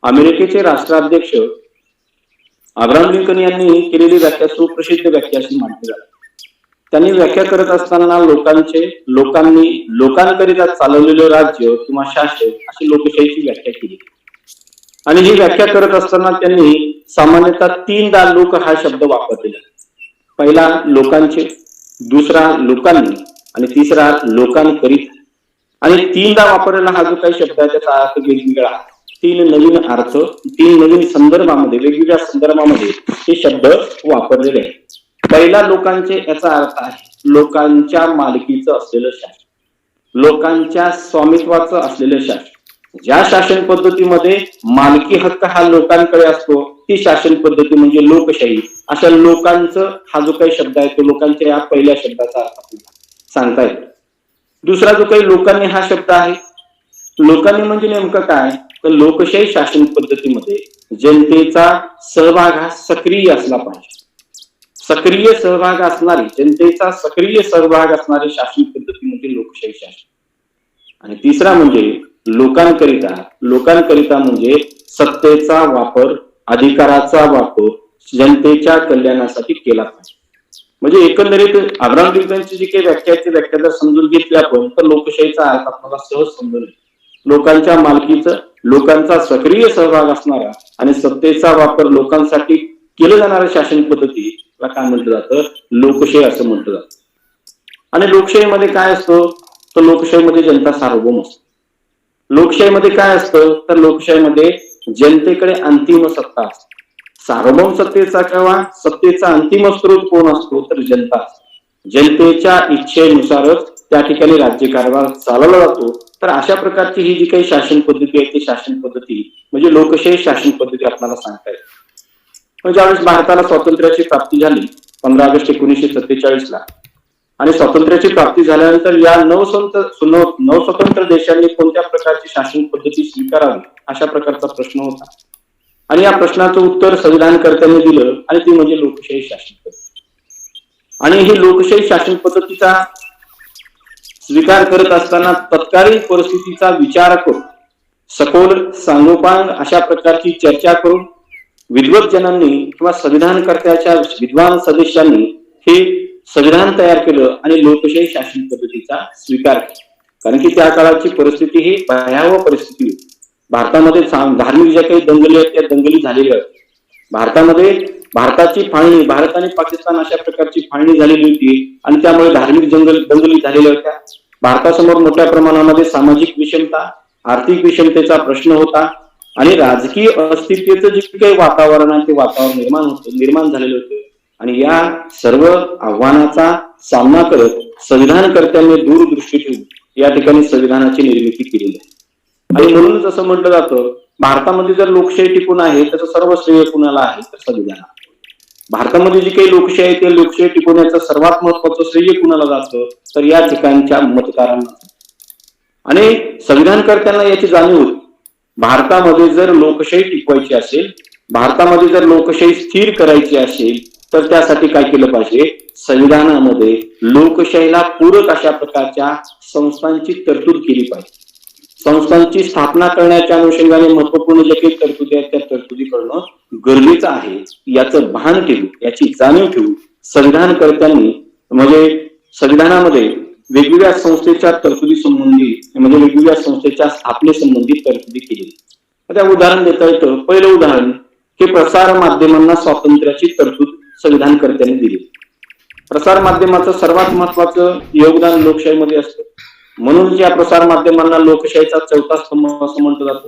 अमेरिकेचे राष्ट्राध्यक्ष Abraham Lincoln यांनी केलेली व्याख्या सुप्रसिद्ध व्याख्या अशी मानली जाते. त्यांनी व्याख्या करत असताना लोकांकरिता चालवलेले राज्य किंवा शासन अशी लोकशाहीची व्याख्या केली. आणि ही व्याख्या करत असताना त्यांनी सामान्यतः तीनदा लोक हा शब्द वापरलेला. पहिला लोकांचे, दुसरा लोकांनी आणि तिसरा लोकांकरिता. आणि तीनदा वापरलेला हा जो काही शब्द आहे त्याचा अर्थ वेगवेगळा. तीन नवीन संदर्भामध्ये, वेगवेगळ्या संदर्भामध्ये हे शब्द वापरलेले आहेत. पहिला लोकांचे याचा अर्थ आहे लोकांच्या मालकीचं असलेलं शासन, लोकांच्या स्वामित्वाचं असलेलं शासन. ज्या शासन पद्धतीमध्ये मालकी हक्क हा लोकांकडे असतो ती शासन पद्धती म्हणजे लोकशाही. अशा लोकांचं हा जो काही शब्द आहे तो लोकांच्या या पहिल्या शब्दाचा अर्थ आपल्याला सांगता येतो. दुसरा जो काही लोकांनी हा शब्द आहे, लोकांनी म्हणजे नेमकं काय तर लोकशाही शासन पद्धतीमध्ये जनतेचा सहभाग हा सक्रिय असला पाहिजे. सक्रिय सहभाग असणारी, जनतेचा सक्रिय सहभाग असणारी शासन पद्धती म्हणजे लोकशाही शासन. आणि तिसरा म्हणजे लोकांकरिता म्हणजे सत्तेचा वापर, अधिकाराचा वापर जनतेच्या कल्याणासाठी केला पाहिजे. म्हणजे एकंदरीत अब्राहम लिंकनची जी काही व्याख्या जर समजून घेतली आपण तर लोकशाहीचा अर्थ आपल्याला सहज समजून येईल. लोकांच्या मालकीचं, लोकांचा सक्रिय सहभाग असणारा आणि सत्तेचा वापर लोकांसाठी केलं जाणाऱ्या शासन पद्धतीला काय म्हटलं जातं, लोकशाही असं म्हटलं जातं. आणि लोकशाहीमध्ये काय असतं तर लोकशाहीमध्ये जनता सार्वभौम असतो. लोकशाहीमध्ये काय असतं तर लोकशाहीमध्ये जनतेकडे अंतिम सत्ता असते. सार्वभौम सत्तेचा अंतिम स्रोत कोण असतो तर जनता असते. जनतेच्या इच्छेनुसारच त्या ठिकाणी राज्यकारभार चालवला जातो. तर अशा प्रकारची ही जी काही शासन पद्धती आहे ती शासन पद्धती म्हणजे लोकशाही शासन पद्धती आपल्याला सांगता येते. म्हणजे ज्यावेळेस भारताला स्वातंत्र्याची प्राप्ती झाली 15 ऑगस्ट 1947 ला आणि स्वातंत्र्याची प्राप्ती झाल्यानंतर या नवस्वतंत्र देशांनी कोणत्या प्रकारची शासन पद्धती स्वीकारावी अशा प्रकारचा प्रश्न होता. आणि या प्रश्नाचं उत्तर संविधानकर्त्यांनी दिलं आणि ती म्हणजे लोकशाही शासन पद्धती. आणि ही लोकशाही शासन पद्धतीचा स्वीकार करत असताना तत्कालीन परिस्थितीचा विचार करून सखोल सांगोपांग अशा प्रकारची चर्चा करून विद्वज्जनांनी किंवा संविधानकर्त्याच्या विद्वान सदस्यांनी हे संविधान तयार केलं आणि लोकशाही शासन पद्धतीचा स्वीकार केला. कारण की त्या काळाची परिस्थिती ही भयावह परिस्थिती होती. भारतामध्ये धार्मिक ज्या काही दंगली आहेत त्या दंगली झालेल्या होत्या. भारतामध्ये भारताची फाळणी, भारत आणि पाकिस्तान अशा प्रकारची फाळणी झालेली होती आणि त्यामुळे धार्मिक दंगली झालेल्या होत्या. भारतासमोर मोठ्या प्रमाणामध्ये सामाजिक विषमता, आर्थिक विषमतेचा प्रश्न होता आणि राजकीय अस्थिरतेचं जे काही वातावरण आहे ते वातावरण निर्माण झालेलं होतं. आणि या सर्व आव्हानाचा सामना करत संविधानकर्त्यांनी दूरदृष्टी ठेवून या ठिकाणी संविधानाची निर्मिती केलेली आहे. आणि म्हणूनच असं म्हटलं जातं भारतामध्ये जर लोकशाही टिकून आहे त्याचं सर्व श्रेय कुणाला आहे तर संविधान. भारतामध्ये जी काही लोकशाही आहे ते लोकशाही टिकवण्याचं सर्वात महत्वाचं श्रेय कुणाला जातं तर या ठिकाणच्या मतदारांना. आणि संविधानकर्त्यांना याची जाणीव होती भारतामध्ये जर लोकशाही टिकवायची असेल, भारतामध्ये जर लोकशाही स्थिर करायची असेल तर त्यासाठी काय केलं पाहिजे, संविधानामध्ये लोकशाहीला पूरक अशा प्रकारच्या संस्थांची तरतूद केली पाहिजे. संस्थांची स्थापना करण्याच्या अनुषंगाने महत्वपूर्ण जे काही तरतुदी आहेत त्या तरतुदी करणं गरजेचं आहे. याचं भान ठेवून, याची जाणीव ठेवून संविधानकर्त्यांनी म्हणजे संविधानामध्ये वेगवेगळ्या संस्थेच्या तरतुदी संबंधी म्हणजे वेगवेगळ्या संस्थेच्या स्थापनेसंबंधी तरतुदी केली. आता उदाहरण देता येतं. पहिलं उदाहरण हे प्रसार माध्यमांना स्वातंत्र्याची तरतूद संविधानकर्त्यांनी दिली. प्रसार माध्यमाचं सर्वात महत्वाचं योगदान लोकशाहीमध्ये असतं. म्हणून या प्रसार माध्यमांना लोकशाहीचा चौथा स्तंभ असं म्हटलं जातं.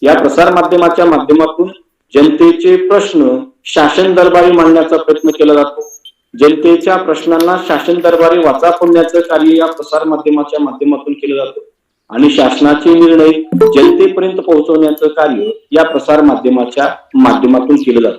या प्रसार माध्यमाच्या माध्यमातून जनतेचे प्रश्न शासन दरबारी मांडण्याचा प्रयत्न केला जातो. जनतेच्या प्रश्नांना शासन दरबारी वाचा फोडण्याचं कार्य या प्रसार माध्यमाच्या माध्यमातून केलं जातं. आणि शासनाचे निर्णय जनतेपर्यंत पोहोचवण्याचं कार्य या प्रसार माध्यमाच्या माध्यमातून केलं जातं.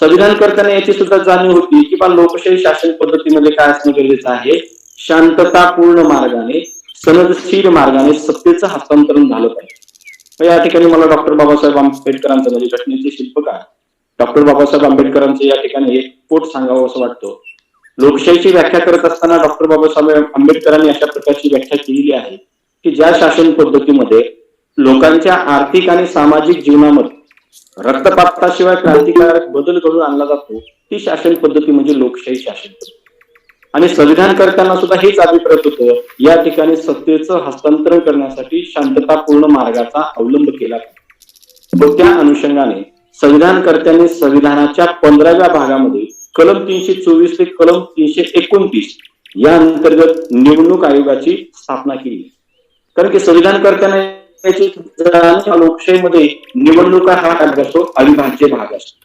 संविधानकर्त्यांना याची सुद्धा जाणीव होती की लोकशाही शासन पद्धतीमध्ये काय असणं गरजेचं आहे, शांततापूर्ण मार्गाने, सनदशीर मार्गाने सत्तेचं हस्तांतरण झालं पाहिजे. या ठिकाणी मला डॉक्टर बाबासाहेब आंबेडकरांचं म्हणजे घटनेचे शिल्पकार डॉक्टर बाबासाहेब आंबेडकरांचं या ठिकाणी एक कोट सांगावं असं वाटतं. लोकशाहीची व्याख्या करत असताना डॉक्टर बाबासाहेब आंबेडकरांनी अशा प्रकारची व्याख्या केलेली आहे की ज्या शासन पद्धतीमध्ये लोकांच्या आर्थिक आणि सामाजिक जीवनामध्ये रक्तपाताशिवाय क्रांतिकारक बदल घडून आणला जातो, ती शासन पद्धती म्हणजे लोकशाही शासन पद्धती. आणि संविधान करताना सुद्धा हेच अभिप्रेत होतं, या ठिकाणी सत्तेचं हस्तांतरण करण्यासाठी शांततापूर्ण मार्गाचा अवलंब केला. त्या अनुषंगाने संविधानकर्त्यांनी संविधानाच्या 15व्या भागामध्ये कलम 324 ते कलम 329 या अंतर्गत निवडणूक आयोगाची स्थापना केली. कारण की संविधानकर्त्यांना लोकशाहीमध्ये निवडणुका हा भाग असतो, अविभाज्य भाग असतो.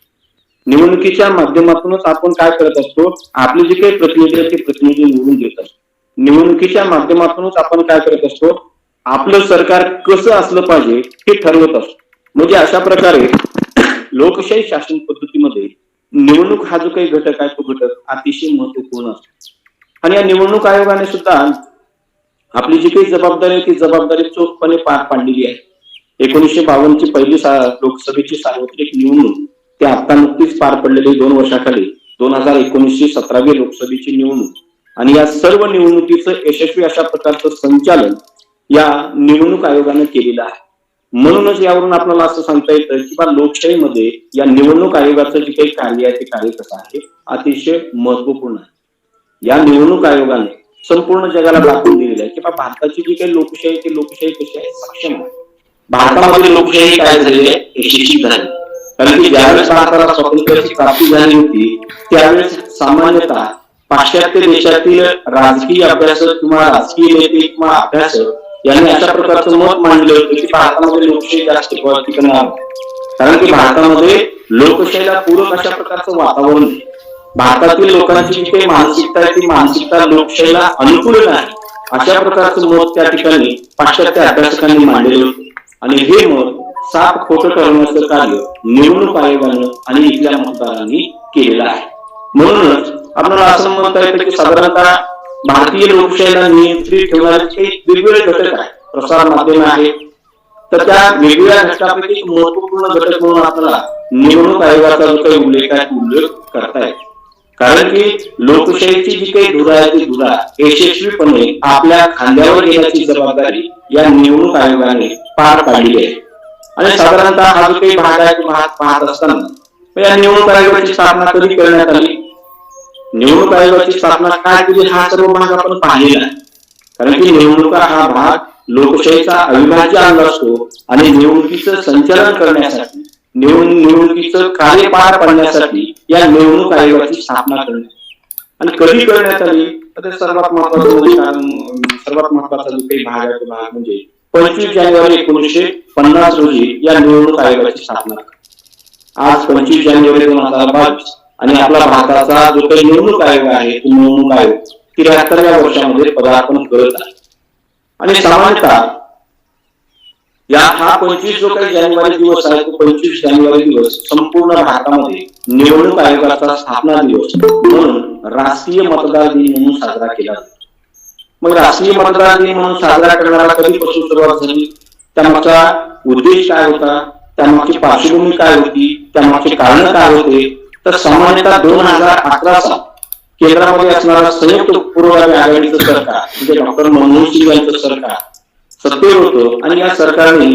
निवडणुकीच्या माध्यमातूनच आपण काय करत असतो, आपले जे काही प्रतिनिधी आहेत ते प्रतिनिधी निवडून देत असतो. निवडणुकीच्या माध्यमातूनच आपण काय करत असतो, आपलं सरकार कसं असलं पाहिजे हे ठरवत असतो. म्हणजे अशा प्रकारे लोकशाही शासन पद्धतीमध्ये निवडणूक हा जो काही घटक आहे तो घटक अतिशय महत्वपूर्ण असतो. आणि या निवडणूक आयोगाने सुद्धा आपली जी काही जबाबदारी आहे ती जबाबदारी चोखपणे पार पाडलेली आहे. 1952 ची पहिली लोकसभेची सार्वत्रिक निवडणूक ते आता नुकतीच पार पडलेली 2 वर्षाखाली 2019 ची 17वी लोकसभेची निवडणूक, आणि या सर्व निवडणुकीचं यशस्वी अशा प्रकारचं संचालन या निवडणूक आयोगाने केलेलं आहे. म्हणूनच यावरून आपल्याला असं सांगता येतं की बा लोकशाहीमध्ये या निवडणूक आयोगाचं जे काही कार्य आहे ते कार्य कसं आहे, अतिशय महत्वपूर्ण आहे. या निवडणूक आयोगाने संपूर्ण जगाला दाखवून दिलेलं आहे की बा भारताची जी काही लोकशाही ती लोकशाही कशी आहे, सक्षम आहे. भारतामध्ये लोकशाही काय झाली आहे, यशस्वी झाली. कारण की ज्यावेळेस भारताला स्वातंत्र्याची प्राप्ती झाली होती त्यावेळेस सामान्यतः पाश्चात्य देशातील राजकीय अभ्यासक किंवा राजकीय नेते किंवा अभ्यासक यांनी अशा प्रकारचं मत मांडलं होतं की भारतामध्ये लोकशाही जास्त टिकणार, कारण की भारतामध्ये लोकशाहीला पूरक अशा प्रकारचं वातावरण आहे. भारतातील लोकांची जी काही मानसिकता आहे ती मानसिकता लोकशाहीला अनुकूल नाही, अशा प्रकारचं मत त्या ठिकाणी पाश्चात्य अभ्यासकांनी मांडले होते. आणि हे मत साफ खोटं ठरवण्याचं कार्य निवडणूक आयोगानं आणि इथल्या मतदारांनी केलेलं आहे. म्हणूनच आपल्याला असं म्हणता येतं की साधारणतः भारतीय लोकशाहीला नियंत्रित ठेवणारे एक वेगवेगळे घटक आहेत. प्रसार माध्यम आहे, तर त्या वेगवेगळ्या घटकापैकी एक महत्वपूर्ण घटक म्हणून आपल्याला निवडणूक आयोगाचा जो काही उल्लेख आहे उल्लेख करता येतो. कारण की लोकशाहीची जी काही धुरा आहे ती धुरा यशस्वीपणे आपल्या खांद्यावर घेण्याची जबाबदारी या निवडणूक आयोगाने पार पाडली आहे. आणि साधारणतः हा जो काही भाग आहे तो पाहत असताना या निवडणूक आयोगाची स्थापना कधी करण्यात आली, निवडणूक आयोगाची स्थापना काय केली, हा सर्व भाग आपण पाहिलेला आहे. कारण की निवडणुका हा भाग लोकशाहीचा अविभाज्य अंग असतो आणि निवडणुकीचं संचालन करण्यासाठी निवडणुकीचं कार्य पार पाडण्यासाठी या निवडणूक आयोगाची स्थापना करण्यात आणि कधी करण्यात आली तर सर्वात महत्वाचा जो काही भाग आहे तो भाग म्हणजे 25 जानेवारी 1950 रोजी या निवडणूक आयोगाची स्थापना. आज 25 जानेवारी 2022 आणि आपला भारताचा जो काही निवडणूक आयोग आहे तो निवडणूक आयोग 73व्या वर्षामध्ये पदार्पण करत आहे. आणि सामान्यतः हा 25 जो काही जानेवारी दिवस आहे तो 25 जानेवारी दिवस संपूर्ण भारतामध्ये निवडणूक आयोगाचा स्थापना दिवस म्हणून राष्ट्रीय मतदार दिन म्हणून साजरा केला जातो. मग राष्ट्रीय मतदार दिन म्हणून साजरा करण्याला कधीपासून सुरुवात झाली, त्यामागचा उद्देश काय होता, त्यामागची पार्श्वभूमी काय होती, त्यामागचे कारण काय होते, तर सामान्यतः 2011 साल केंद्रामध्ये असणारं संयुक्त पुरोगामी आघाडीचं सरकार म्हणजे डॉक्टर मनमोहन सिंग यांचं सरकार सत्तेवर होतं आणि या सरकारने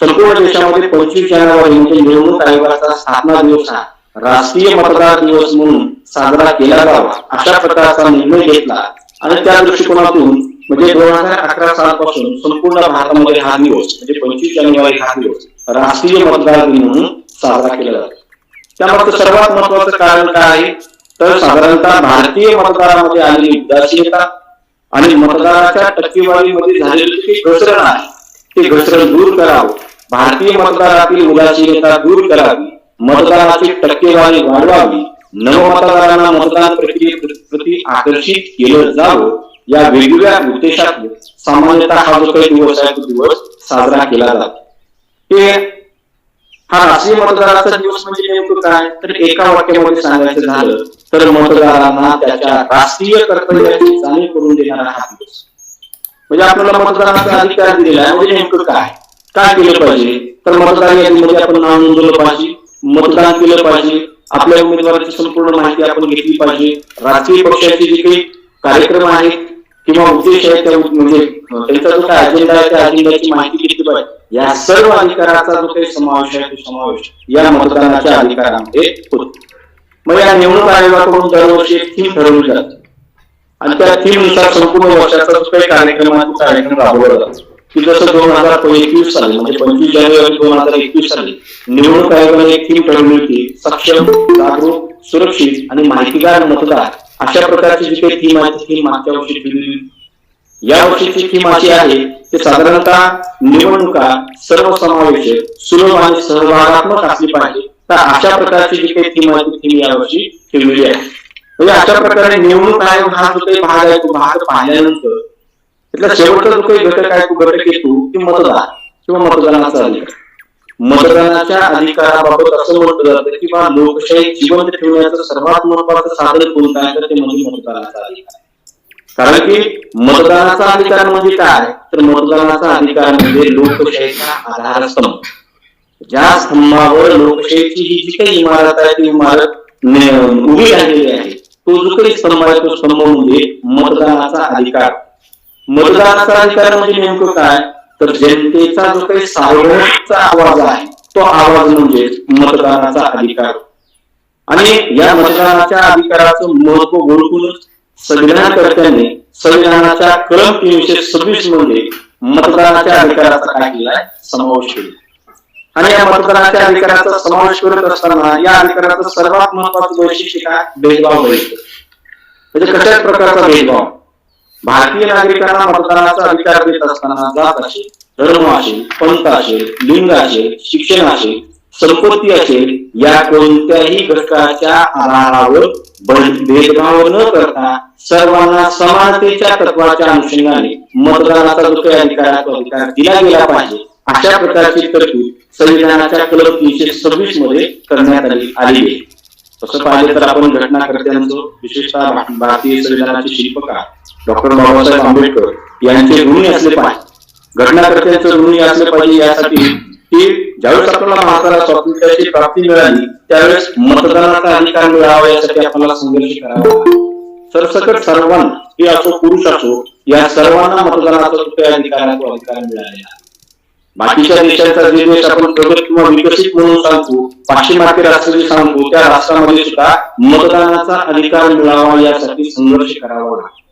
संपूर्ण देशामध्ये 25 जानेवारी म्हणजे निवडणूक आयोगाचा स्थापना दिवस हा राष्ट्रीय मतदार दिवस म्हणून साजरा केला जावा अशा प्रकारचा निर्णय घेतला. आणि त्या दृष्टिकोनातून म्हणजे 2011 सालपासून संपूर्ण भारतामध्ये हा दिवस म्हणजे 25 जानेवारी हा दिवस राष्ट्रीय मतदार दिन म्हणून साजरा केला जातो. त्यामागचं सर्वात महत्वाचं कारण काय आहे तर साधारणतः भारतीय मतदारामध्ये आलेली उदासीनता आणि मतदाराच्या टक्केवारीमध्ये झालेली घसरण आहे ते घसरण दूर करावं, भारतीय मतदारातील उदासीनता दूर करावी, मतदानाची टक्केवारी वाढवावी, नवमतदारांना मतदान प्रक्रियेप्रती आकर्षित केलं जावं या वेगवेगळ्या उद्देशातून सामान्यतः हा जो काही दिवस आहे तो दिवस साजरा केला जातो. हा राष्ट्रीय मतदाराचा दिवस म्हणजे नेमकं काय तर एका वाक्यामध्ये सांगायचं झालं तर मतदारांना त्याच्या राष्ट्रीय कर्तव्याची जाणीव करून देणारा हा दिवस. म्हणजे आपल्याला मतदानाचा अधिकार दिलेला आहे म्हणजे नेमकं काय केलं पाहिजे तर मतदार यादीमध्ये आपण नाव नोंदवलं पाहिजे, मतदान केलं पाहिजे, आपल्या उमेदवाराची संपूर्ण माहिती आपण घेतली पाहिजे, राजकीय पक्षाचे जे काही कार्यक्रम आहेत किंवा उद्देश आहेत त्या म्हणजे त्यांचा जो काय अजेंडा आहे त्या अजेंड्याची माहिती घेतली पाहिजे, या सर्व अधिकाराचा जो काही समावेश आहे तो समावेश या मतदानाच्या अधिकारामध्ये होतो. मग या निवडणूक आयोगाकडून दरवर्षी एक थीम ठरवली जाते आणि त्या थीम नुसार संपूर्ण वर्षाचा जो काही कार्यक्रम राबवला जातो की जसं 2021 साली म्हणजे 25 जानेवारी 2021 साली निवडणूक आयोगाने एक थीम ठरवली होती, सक्षम, जागरूक, सुरक्षित आणि माहितीगार मतदार. अशा प्रकारची जी काही थीम आहे ती थीम मागच्या वर्षी ठेवली होती. या वर्षीची थीम अशी आहे की साधारणतः निवडणुका सर्वसमावेशक, सुलभ आणि सहभागात्मक असली पाहिजे. तर अशा प्रकारची जी काही थीम आहे ती थीम यावर्षी ठेवलेली आहे. म्हणजे अशा प्रकारे निवडणूक आयोग हा जो काही भाग आहे तो भाग पाहिल्यानंतर त्यातला शेवटचा जो काही घटक आहे तो घटक येतो की मतदान किंवा मतदानाचा अधिकार. मतदानाच्या अधिकाराबाबत असं म्हटलं जातं की बा लोकशाही जिवंत ठेवण्याचं सर्वात महत्वाचं साधन कोणतं आहे तर ते म्हणजे मतदानाचा अधिकार. कारण की मतदानाचा अधिकार म्हणजे काय तर मतदानाचा अधिकार म्हणजे लोकशाहीचा आधारस्तंभ. ज्या स्तंभावर लोकशाहीची ही जी काही इमारत आहे ती इमारत उभी राहिलेली आहे तो जो काही स्तंभ आहे तो स्तंभ म्हणजे मतदानाचा अधिकार. मतदानाचा अधिकार म्हणजे नेमकं काय तर जनतेचा जो काही सार्वभौमचा आवाज आहे तो आवाज म्हणजे मतदानाचा अधिकार. आणि या मतदानाच्या अधिकाराचं महत्व ओळखूनच संविधानकर्त्यांनी संविधानाच्या कलम 326 मध्ये मतदानाच्या अधिकाराचा काय केलाय समावेश केला. आणि या मतदानाच्या अधिकाराचा समावेश करत असताना या अधिकाराचं सर्वात महत्वाचं वैशिष्ट्य काय भेदभाव वैशिष्ट्य. म्हणजे कशाच प्रकारचा भेदभाव. भारतीय नागरिकांना मतदानाचा अधिकार देत असताना जात असेल, धर्म असेल, पंथ असेल, लिंग असेल, शिक्षण असेल, संपत्ती असेल या कोणत्याही घटकाच्या आधारावर भेदभाव न करता सर्वांना समानतेच्या तत्वाच्या अनुषंगाने मतदानाचा जो काही अधिकार तो अधिकार दिला गेला पाहिजे. अशा प्रकारची तरतूद संविधानाच्या कलम 326 मध्ये करण्यात आली आहे. तसं पाहिलं तर आपण घटनाकर्त्यांचं विशेषतः भारतीय संविधानाचे शिल्पकार डॉक्टर बाबासाहेब आंबेडकर यांचे ऋणी असले पाहिजे. घटनाकर्त्यांचं ऋणी असले पाहिजे यासाठी की ज्यावेळेस आपल्याला भारताला स्वातंत्र्याची प्राप्ती मिळाली त्यावेळेस मतदानाचा अधिकार मिळावा यासाठी आपल्याला संघर्ष करावा. सरसकट सर्वांना स्त्री असो पुरुष असो या सर्वांना मतदानाचा अधिकार मिळालेला. बाकीच्या देशांचा जे देश आपण प्रगत किंवा विकसित म्हणून सांगतो, पाश्चिमात्य राष्ट्र जे सांगतो त्या राष्ट्रामध्ये सुद्धा मतदानाचा अधिकार मिळावा यासाठी संघर्ष करावा लागतो.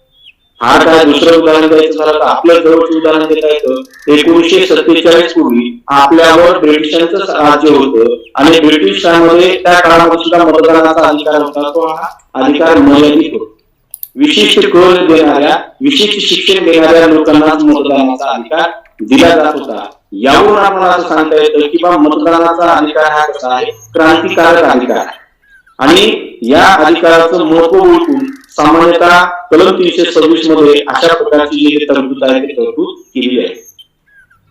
हा काय दुसरं उदाहरण द्यायचं झालं तर आपल्या जवळचं उदाहरण देता येतं. 1947 पूर्वी आपल्यावर ब्रिटिशांचं राज्य होतं आणि ब्रिटिशांमध्ये त्या काळामध्ये सुद्धा मतदानाचा अधिकार होता. तो हा अधिकार मर्यादित होता. विशिष्ट कल देणाऱ्या विशिष्ट शिक्षण देणाऱ्या लोकांना मतदानाचा अधिकार दिला जात होता. यावरून आपल्याला असं सांगता येतं की बा मतदानाचा अधिकार हा कसा आहे क्रांतिकारक अधिकार. आणि या अधिकाराचं महत्व ओळखून सामान्यतः कलम 326 मध्ये अशा प्रकारची जी तरतूद आहे ती तरतूद केली आहे.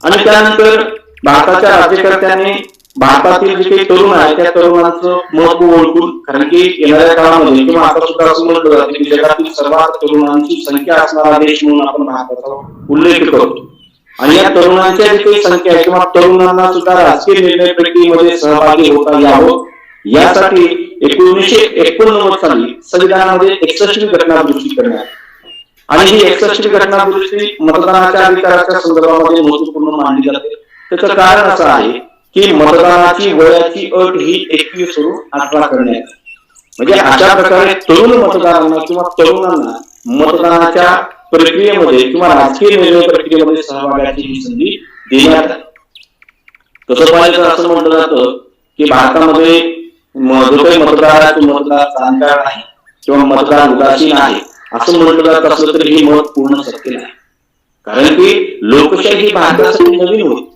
आणि त्यानंतर भारताच्या राज्यकर्त्यांनी भारतातील जे काही तरुण आहे त्या तरुणांचं महत्व ओळखून, कारण की येणाऱ्या काळामध्ये किंवा आता सुद्धा असं म्हटलं जातं की जगातील सर्वात तरुणांची संख्या असणारा देश म्हणून आपण भारताचा उल्लेख करतो. आणि या तरुणांच्या जी काही संख्या आहे किंवा तरुणांना सुद्धा राजकीय निर्णय प्रक्रियेमध्ये सहभागी होता यावं यासाठी 1989 साली संविधानामध्ये 61वी घटनादुरुस्ती करण्यात आणि ही 61वी घटनादुरुस्ती मतदानाच्या अधिकाराच्या संदर्भामध्ये महत्वपूर्ण मानली जाते. त्याचं कारण असं आहे की मतदानाची वयाची अट ही 21 वरून 18 करण्यात. म्हणजे अशा प्रकारे तरुण मतदारांना किंवा तरुणांना मतदानाच्या प्रक्रियेमध्ये किंवा राजकीय निर्णय प्रक्रियेमध्ये सहभागाची ही संधी देण्यात आली. तसं पाहिलं तर असं म्हटलं जातं की भारतामध्ये जो काही मतदाराचे मतदार जाणकार आहे किंवा मतदार उदासीन आहे असं म्हटलं जात असलं तरी हे मत पूर्ण सत्य नाही. कारण की लोकशाही ही भारतासाठी नवीन होती.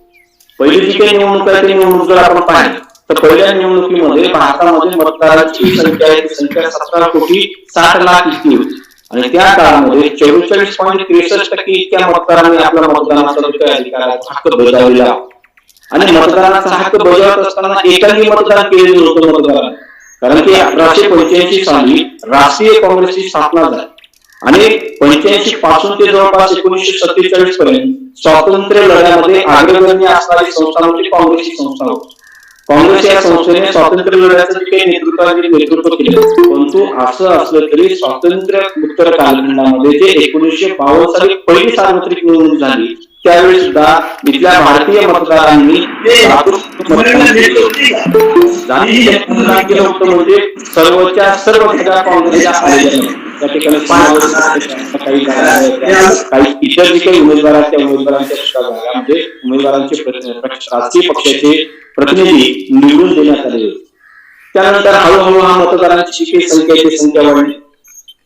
पहिली जी काही निवडणूक आहे ती निवडणूक जर आपण पाहिली तर पहिल्या निवडणुकीमध्ये भारतामध्ये मतदारांची संख्या आहे ती संख्या 17,60,00,000 इतकी होती. आणि त्या काळामध्ये 44.63% इतक्या मतदारांनी आपला मतदानाचा अधिकार हक्क बजावलेला. आणि मतदानाचा हक्क बजावत असताना एकाही मतदान केलेलं नव्हतं मतदारांनी. कारण की 1885 साली राष्ट्रीय काँग्रेसची स्थापना झाली आणि 85 पासून ते जवळपास 1947 पर्यंत स्वातंत्र्य लढ्यामध्ये अग्रगण्य असणारी संस्था म्हणजे काँग्रेसची संस्था होती. काँग्रेस या संस्थेने स्वातंत्र्य लढ्याचं जे काही नेतृत्व केलं. परंतु असं असलं तरी स्वातंत्र्य उत्तर कालखंडामध्ये जे 1952 साली पहिली सार्वत्रिक निवडणूक झाली त्यावेळी सुद्धा इथल्या भारतीय मतदारांनी मतदान केलं होतं. म्हणजे सर्वच्या सर्व जागा काँग्रेसच्या आलेल्या त्या ठिकाणी काही इतर जे काही उमेदवारांच्या जागांमध्ये उमेदवारांचे राजकीय पक्षाचे प्रतिनिधी निवडून देण्यात आले होते. त्यानंतर हळूहळू हा मतदारांची जी काही संख्या वाढली.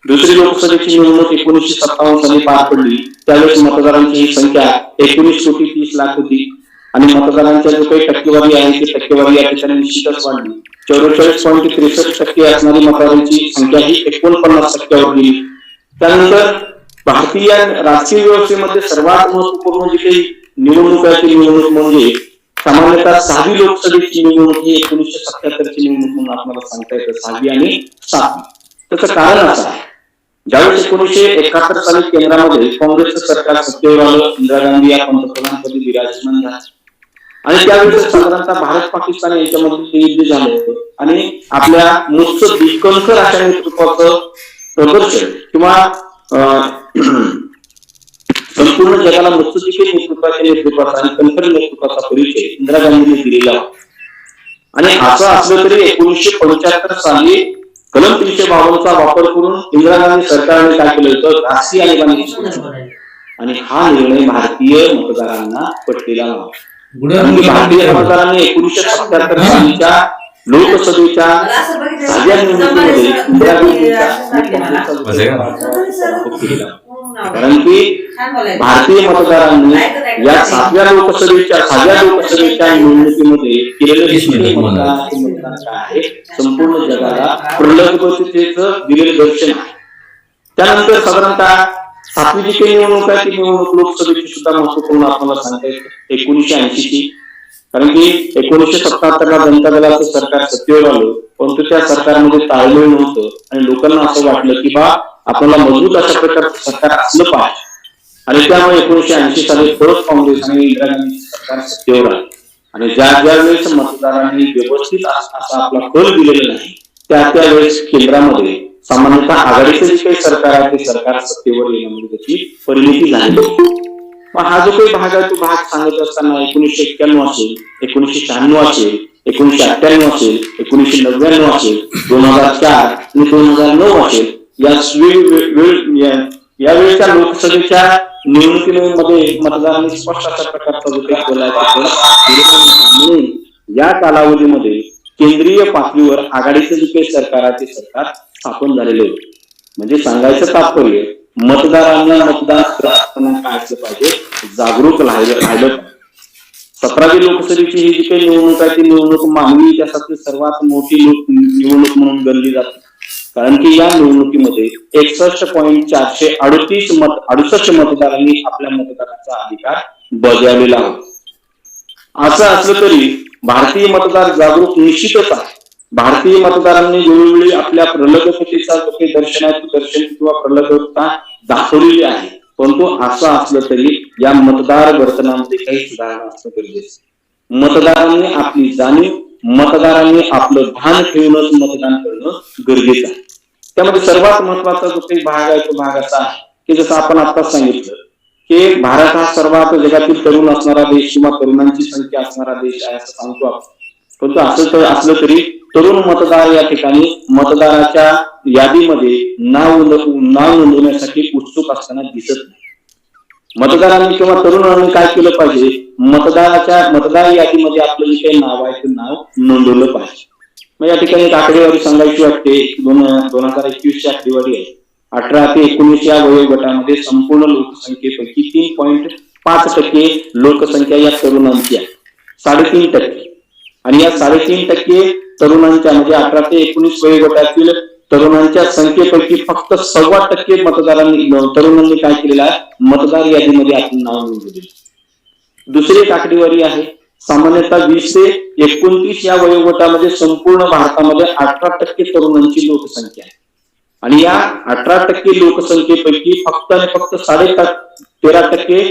दुसरी लोकसभेची निवडणूक 1957 साली पार पडली. त्यावेळेस मतदारांची ही संख्या 19,30,00,000 होती आणि मतदारांच्या जो काही टक्केवारी आहे ती टक्केवारी या ठिकाणी निश्चितच वाढली. 44.63% असणारी मतदारांची संख्या ही 49% गेली. त्यानंतर भारतीय राजकीय व्यवस्थेमध्ये सर्वात महत्वपूर्ण जी काही निवडणूक आहे ती निवडणूक म्हणजे सामान्यतः 6वी लोकसभेची निवडणूक ही 1977ची निवडणूक म्हणून आपल्याला सांगता येतं. 6वी आणि 7वी. त्याचं कारण असं आहे, ज्यावेळेस 1971 साली केंद्रामध्ये काँग्रेसचं सरकार सत्तेवर आलं, इंदिरा गांधी या पंतप्रधानपदी विराजमान झाल्या आणि त्यावेळेस साधारणतः भारत पाकिस्तान यांच्यामध्ये युद्ध झालं आणि आपल्या मुख्य दिग्गंकर अशा नेतृत्वाचं प्रदर्शन किंवा संपूर्ण जगाला मुत्सद्दीक नेतृत्वाचा आणि कणखर नेतृत्वाचा परिचय इंदिरा गांधींनी दिलेला आणि असं असलं तरी 1975 साली कलम 352चा वापर करून इंदिरा गांधी सरकारने काय केलं होतं, राष्ट्रीय आणीबाणी आणि हा निर्णय भारतीय मतदारांना पटलेला नव्हता. भारतीय मतदारांनी 1977 सालीच्या लोकसभेच्या साध्या निवडणुकीमध्ये इंदिरा गांधींचा कारण की भारतीय मतदारांनी या साध्या लोकसभेच्या निवडणुकीमध्ये केलेलं मतदान आहे संपूर्ण जगाला प्रलंबतेचं दिलेलं दर्शन आहे. त्यानंतर साधारणतः 7वी जी काही निवडणूक आहे ती निवडणूक लोकसभेची सुद्धा महत्वपूर्ण आपल्याला सांगता येते 1980ची. कारण की 1977ला जनता दलाचं सरकार सत्तेवर आलं, परंतु त्या सरकारमध्ये ताळमेळ नव्हतं आणि लोकांना असं वाटलं की आपल्याला मजबूत अशा प्रकारचं सरकार असलं पाहिजे आणि त्यामुळे 1980 साली परत काँग्रेस आणि इंदिरा गांधी सरकार सत्तेवर आलं आणि ज्या वेळेस मतदारांनी व्यवस्थित असा आपला कल दिलेला नाही त्यावेळेस केंद्रामध्ये सामान्यतः आघाडीचं जे काही सरकार आहे ते सरकार सत्तेवर येण्यामध्ये त्याची परिणिती झाली. हा जो काही भाग आहे तो भाग सांगत असताना 1991 असेल, 1996 असेल, 1998 असेल, 1999 असेल, 2004 आणि 2009 असेल या वेळेच्या लोकसभेच्या निवडणुकीमध्ये मतदारांनी स्पष्ट अशा प्रकारचा जो काही बोलायचा या कालावधीमध्ये केंद्रीय पातळीवर आघाडीचं जे काही सरकार आहे ते सरकार स्थापन झालेले होते. म्हणजे सांगायचं तात्पर्य मतदारांना मतदान करताना काय असलं पाहिजे, जागरूक राहिलं. 17वी लोकसभेची ही जी काही निवडणूक आहे ती निवडणूक मानवी इतिहासातील सर्वात मोठी निवडणूक म्हणून गणली जाते. कारण की या निवडणुकीमध्ये 61.438 मतदारांनी आपल्या मतदानाचा अधिकार बजावलेला होता. असं असलं तरी भारतीय मतदार जागरूक निश्चितच आहे. भारतीय मतदारांनी वेळोवेळी आपल्या प्रलंबतेचा जो काही दर्शन किंवा प्रलंबता दाखवलेली आहे, परंतु असं असलं तरी या मतदार वर्तनामध्ये काही सुधारणा असणं गरजेचं. मतदारांनी आपली जाणीव, मतदारांनी आपलं भान ठेवूनच मतदान करणं गरजेचं आहे. त्यामध्ये सर्वात महत्वाचा जो काही भाग आहे तो भाग असा आहे की जसं आपण आताच सांगितलं की भारत हा सर्वात जगातील तरुण असणारा देश किंवा तरुणांची संख्या असणारा देश आहे असं सांगतो आपण. परंतु असलं तरी तरुण मतदार या ठिकाणी मतदाराच्या यादीमध्ये नाव नोंदवण्यासाठी उत्सुक असताना दिसत नाही. मतदारांनी किंवा तरुणांनी काय केलं पाहिजे, मतदार यादीमध्ये आपलं जे काही नाव आहे ते नाव नोंदवलं पाहिजे. मग या ठिकाणी एक आकडेवारी सांगायची वाटते. 2021ची आकडेवारी आहे. 18 ते 19 या वयोगटामध्ये संपूर्ण लोकसंख्येपैकी 3.5% लोकसंख्या या तरुणांची आहे. 3.5% आणि या 3.5% तरुणांच्या म्हणजे 18 ते 19 वयोगटातील तरुणांच्या संख्येपैकी फक्त 1.25% तरुणांनी काय केलेलं आहे, मतदार यादीमध्ये आपलं नाव नोंदवलेलं. दुसरी एक आकडेवारी आहे. सामान्यतः 20 ते 29 या वयोगटामध्ये संपूर्ण भारतामध्ये 18% तरुणांची लोकसंख्या आहे आणि या 18% लोकसंख्येपैकी फक्त 13%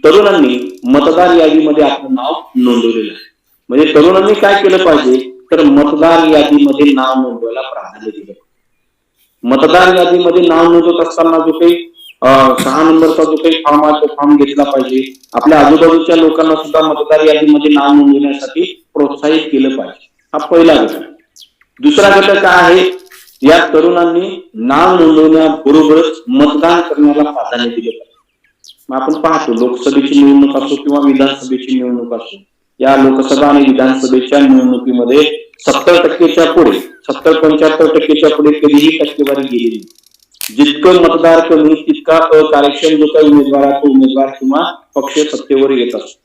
तरुणांनी मतदार यादीमध्ये आपलं नाव नोंदवलेलं आहे. म्हणजे तरुणांनी काय केलं पाहिजे तर मतदार यादीमध्ये नाव नोंदवायला प्राधान्य दिलं. मतदार यादीमध्ये नाव नोंदवत असताना जो काही 6 नंबरचा जो काही फॉर्म आहे तो फॉर्म घेतला पाहिजे. आपल्या आजूबाजूच्या लोकांना सुद्धा मतदार यादीमध्ये नाव नोंदवण्यासाठी प्रोत्साहित केलं पाहिजे. हा पहिला घटक. दुसरा घटक काय आहे, या तरुणांनी नाव नोंदवण्याबरोबरच मतदान करण्याला प्राधान्य दिले पाहिजे. मग आपण पाहतो लोकसभेची निवडणूक असो किंवा विधानसभेची निवडणूक असो, या लोकसभा आणि विधानसभेच्या निवडणुकीमध्ये 70%च्या पुढे 70-75%च्या पुढे कधीही टक्केवारी गेली नाही. जितकं मतदार कमी तितका अकार्यक्षम जो काही उमेदवार किंवा पक्ष सत्तेवर येत असतो.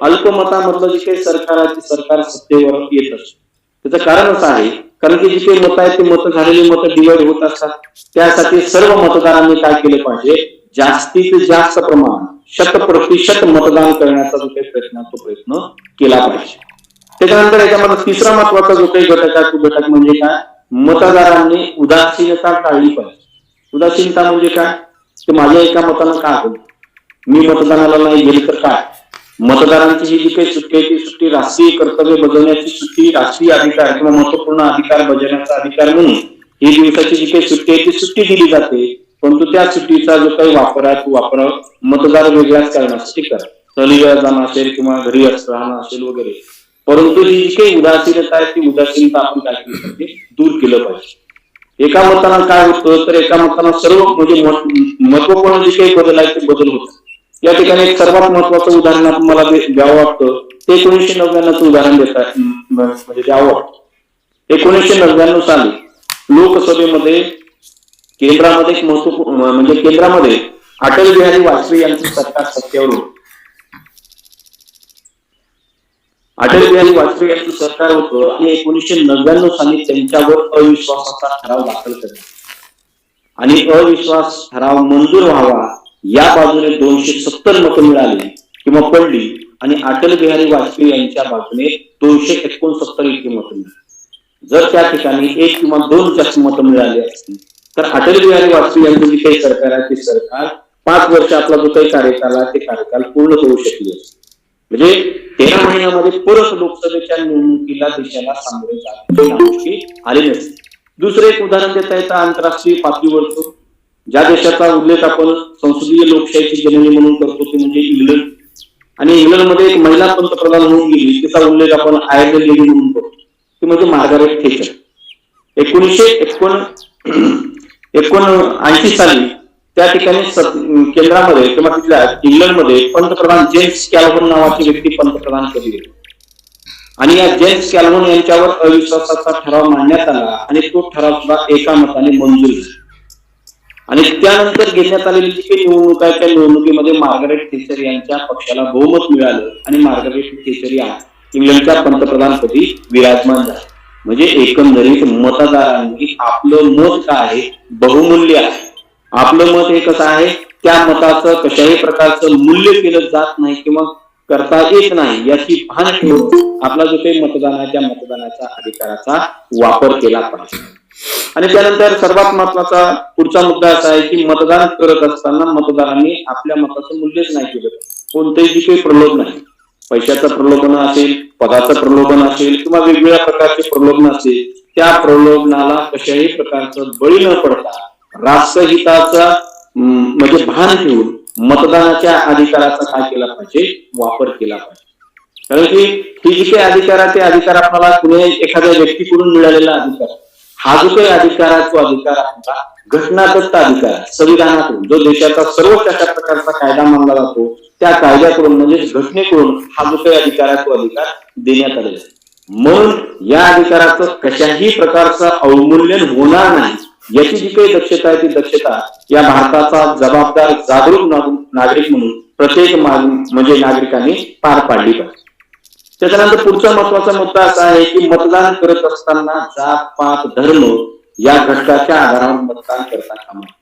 अल्पमतामधलं जे काही सरकार आहे ते सरकार सत्तेवर येत असतं. त्याचं कारण असं आहे, कारण की जी काही मतं आहेत ते मतं झालेली मतं डिवाइड होत असतात. त्यासाठी सर्व मतदारांनी काय केलं पाहिजे, जास्तीत जास्त प्रमाण 100% मतदान करण्याचा जो काही प्रयत्न तो प्रयत्न केला पाहिजे. त्याच्यानंतर याच्यामध्ये तिसरा महत्वाचा जो काही घटक आहे तो घटक म्हणजे काय, मतदारांनी उदासीनता टाळली पाहिजे. उदासीनता म्हणजे काय, ते माझ्या एका मतानं काय होईल, मी मतदानाला नाही गेले तर काय. मतदारांची ही जी काही सुट्टी आहे ती सुट्टी राष्ट्रीय कर्तव्य बजावण्याची सुट्टी, राष्ट्रीय अधिकार किंवा महत्वपूर्ण अधिकार बजावण्याचा अधिकार म्हणून ही दिवसाची जी काही सुट्टी आहे ती सुट्टी दिली जाते. परंतु त्या सुट्टीचा जो काही वापर आहे तो वापर मतदार वेगळ्याच कारणासाठी करा, सहलीला जाणं असेल किंवा घरी राहणं असेल वगैरे. परंतु ही जी काही उदासीनता आहे ती उदासीनता आपण काय केली पाहिजे, दूर केलं पाहिजे. एका मतानं काय होतं तर एका मतानं सर्व म्हणजे महत्वपूर्ण जे काही बदल आहे ते बदल होतात. या ठिकाणी एक सर्वात महत्वाचं उदाहरण आपण मला द्यावं वाटतं ते 1999चं उदाहरण म्हणजे द्यावं वाटतं. 1999 साली लोकसभेमध्ये केंद्रामध्ये एक महत्वपूर्ण म्हणजे केंद्रामध्ये अटल बिहारी वाजपेयी यांचं सरकार सत्तेवर होतं. अटल बिहारी वाजपेयी यांचं सरकार होतं आणि 1999 साली त्यांच्यावर अविश्वासाचा ठराव दाखल करण्यात आणि अविश्वास ठराव मंजूर व्हावा या बाजूने 270 मतं मिळाली किंवा पडली आणि अटल बिहारी वाजपेयी यांच्या बाजूने 269 इतकी मतं मिळाली. जर त्या ठिकाणी 1 किंवा 2 जास्त मतं मिळाली असतील तर अटल बिहारी वाजपेयी यांचं जे काही सरकार आहे ते सरकार 5 वर्ष आपला जो काही कार्यकाल आहे ते कार्यकाल पूर्ण करू शकले असते. म्हणजे 13 महिन्यामध्ये परत लोकसभेच्या निवडणुकीला देशाला सामोरे जाण्याची गोष्टी आली नसते. दुसरं एक उदाहरण देता येतं आंतरराष्ट्रीय पातळीवरचं. ज्या देशाचा उल्लेख आपण संसदीय लोकशाहीची जननी म्हणून करतो ते म्हणजे इंग्लंड. आणि इंग्लंडमध्ये एक महिला पंतप्रधान होऊन गेली तिचा उल्लेख आपण आयर्लंड लेडी म्हणून करतो, ती म्हणजे मार्गारेट थेचर. 1979 साली त्या ठिकाणी केंद्रामध्ये किंवा तिथल्या इंग्लंडमध्ये पंतप्रधान जेम्स कॅल्व्हन नावाची व्यक्ती पंतप्रधान केली गेली आणि या जेम्स कॅल्व्हन यांच्यावर अविश्वासाचा ठराव मांडण्यात आला आणि तो ठराव सुद्धा एका मताने मंजूर झाला. आणि त्यानंतर घेण्यात आलेली जी काही निवडणूक आहे त्या निवडणुकीमध्ये मार्गारेट थेचर यांच्या पक्षाला बहुमत मिळालं आणि मार्गारेट थेचर या इंग्लंडच्या पंतप्रधानपदी विराजमान झाले. म्हणजे एकंदरीत मतदारांनी आपलं मत काय आहे, बहुमूल्य आहे. आपलं मत हे कसं आहे, त्या मताचं कशाही प्रकारचं मूल्य केलं जात नाही किंवा करता येत नाही याची भान ठेवून आपला जो काही मतदान आहे त्या मतदानाच्या अधिकाराचा वापर केला पाहिजे. आणि त्यानंतर सर्वात महत्वाचा पुढचा मुद्दा असा आहे की मतदान करत असताना मतदारांनी आपल्या मताचं मूल्यच नाही केलं. कोणतेही जे काही प्रलोभन आहे, पैशाचं प्रलोभन असेल, पदाचं प्रलोभन असेल किंवा वेगवेगळ्या प्रकारचे प्रलोभन असेल, त्या प्रलोभनाला कशाही प्रकारचं बळी न पडता राष्ट्रहिताचा म्हणजे भान ठेवून मतदानाच्या अधिकाराचा काय केला पाहिजे, वापर केला पाहिजे. कारण की ही जी काही अधिकार आहे ते अधिकार आपल्याला कुणी एखाद्या व्यक्तीकडून मिळालेला अधिकार, हा जो काही अधिकार आहे तो अधिकार आपला घटनादत्त अधिकार आहे. संविधानातून जो देशाचा सर्वोच्च अशा प्रकारचा कायदा मानला जातो त्या कायद्याकडून म्हणजे घटनेकडून हा जो काही अधिकार आहे तो अधिकार देण्यात आलेला आहे. म्हणून या अधिकाराचं कशाही प्रकारचं अवमूल्यन होणार नाही याची जी काही दक्षता आहे ती दक्षता या भारताचा जबाबदार जागरूक नागरिक म्हणून प्रत्येक म्हणजे नागरिकांनी पार पाडली पाहिजे. त्याच्यानंतर पुढचा महत्वाचा मुद्दा असा आहे की मतदान करत असताना जात पात धर्म या घटकाच्या आधारावर मतदान करता कामा नये.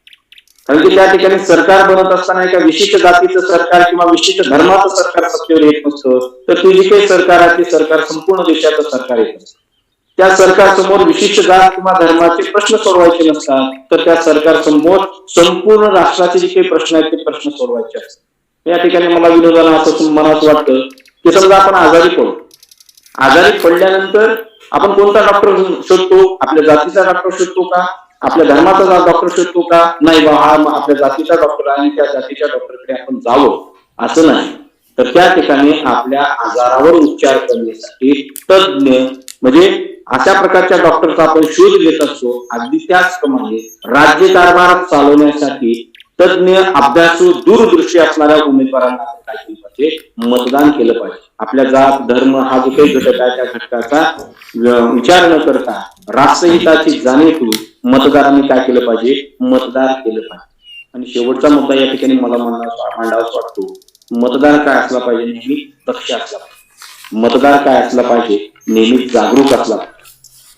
कारण की त्या ठिकाणी सरकार बनत असताना एका विशिष्ट जातीचं सरकार किंवा विशिष्ट धर्माचं सरकार सत्तेवर येत नसतं, तर ते जे काही सरकार आहे ते सरकार संपूर्ण देशाचं सरकार येत असतं. त्या सरकारसमोर विशिष्ट जात किंवा धर्माचे प्रश्न सोडवायचे नसतात, तर त्या सरकारसमोर संपूर्ण राष्ट्राचे जे काही प्रश्न आहेत ते प्रश्न सोडवायचे असतात. या ठिकाणी मला विनोदाला असं मनात वाटतं की समजा आपण आजारी पडल्यानंतर आपण कोणता डॉक्टर शोधतो, आपल्या जातीचा डॉक्टर शोधतो का, आपल्या धर्माचा डॉक्टर शोधतो का? नाही बा, हा आपल्या जातीचा डॉक्टर आहे आणि त्या जातीच्या डॉक्टरकडे आपण जावं असं नाही. तर त्या ठिकाणी आपल्या आजारावर उपचार करण्यासाठी तज्ञ म्हणजे अशा प्रकारच्या डॉक्टरचा आपण शोध घेत असतो. अगदी त्याचप्रमाणे राज्य कारभार चालवण्यासाठी तज्ञ अभ्यासू दूरदृष्टी असणाऱ्या उमेदवारांना काय केलं पाहिजे? मतदान केलं पाहिजे. आपल्या जात धर्म हा जो काही घटक आहे त्या घटकाचा विचार न करता राष्ट्रहिताची जाणीव ठेवून मतदारांनी काय केलं पाहिजे? मतदान केलं पाहिजे. आणि शेवटचा मुद्दा या ठिकाणी मला मांडावासा वाटतो, मतदार काय असला पाहिजे? नेहमी दक्ष असला पाहिजे. मतदार काय असला पाहिजे? नेहमी जागरूक असला पाहिजे.